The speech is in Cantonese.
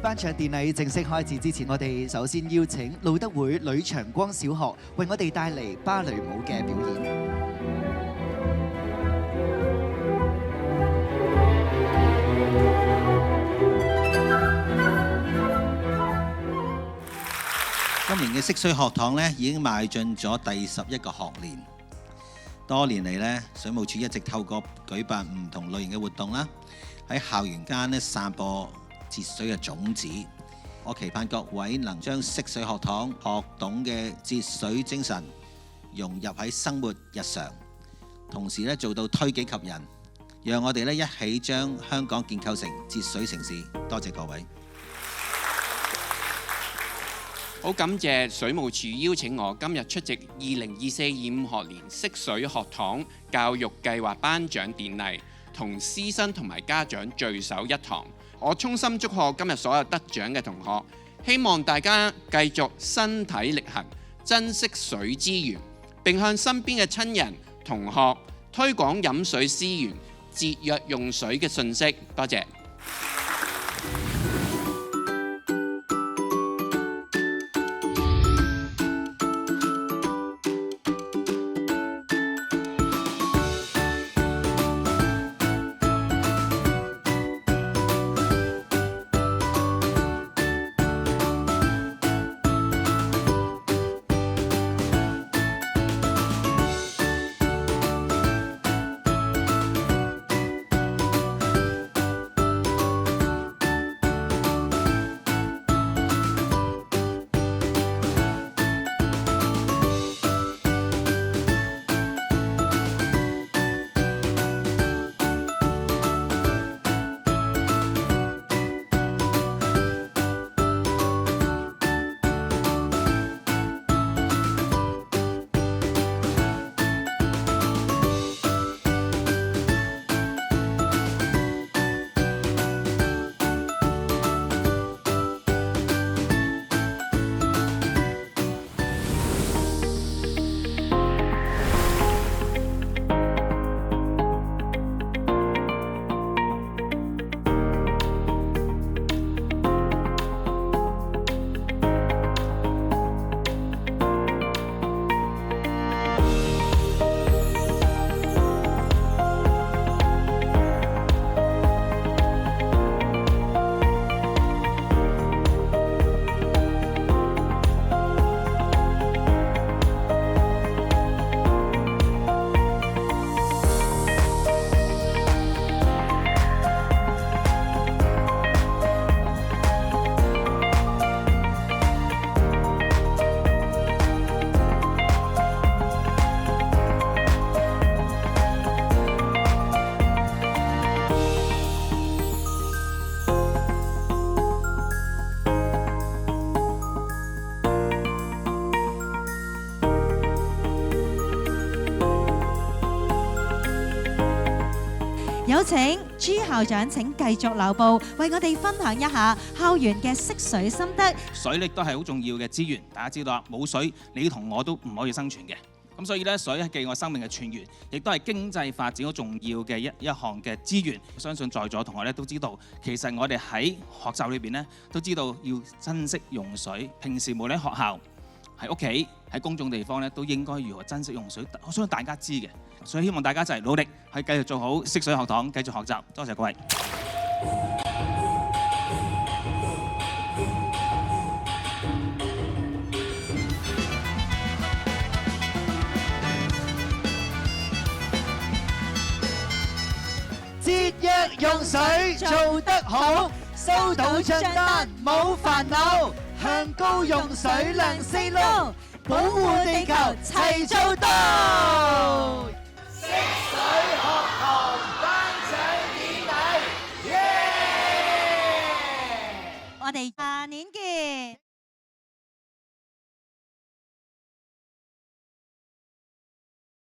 頒獎典禮正式開始之前，我哋首先邀請路德會呂長光小學為我哋帶嚟芭蕾舞嘅表演。今年嘅色水學堂咧已經邁進咗第11個學年。多年嚟咧，水務署一直透過舉辦唔同類型嘅活動啦，喺校園間咧散播節水嘅種子。我期盼各位能將色水學堂學懂嘅節水精神融入喺生活日常，同時咧做到推己及人，讓我哋咧一起將香港建構成節水城市。多謝各位。好感謝水務署邀請我今日出席2024-25學年色水學堂教育計劃頒獎典禮，同師生同埋家長聚首一堂。我衷心祝賀今日所有得獎嘅同學，希望大家繼續身體力行，珍惜水資源，並向身邊嘅親人、同學推廣飲水思源、節約用水嘅信息。多謝。有請朱校長請繼續留步，為我哋分享一下校園嘅色水心得。水力都係好重要嘅資源，大家知道啦，冇水你同我都唔可以生存嘅。咁所以咧，水係既我生命嘅泉源，亦都係經濟發展好重要嘅一項嘅資源。相信在座同學咧都知道，其實我哋喺學習裏邊咧都知道要珍惜用水。平時無論喺學校、喺屋企、喺公眾地方咧，都應該如何珍惜用水。我相信大家知嘅，所以希望大家一齊努力，去繼續做好色水學堂，繼續學習。多謝各位。節約用水做得好，收到帳單冇煩惱，向高用水量4路，保護地球齊做到。色水學堂頒獎典禮，我哋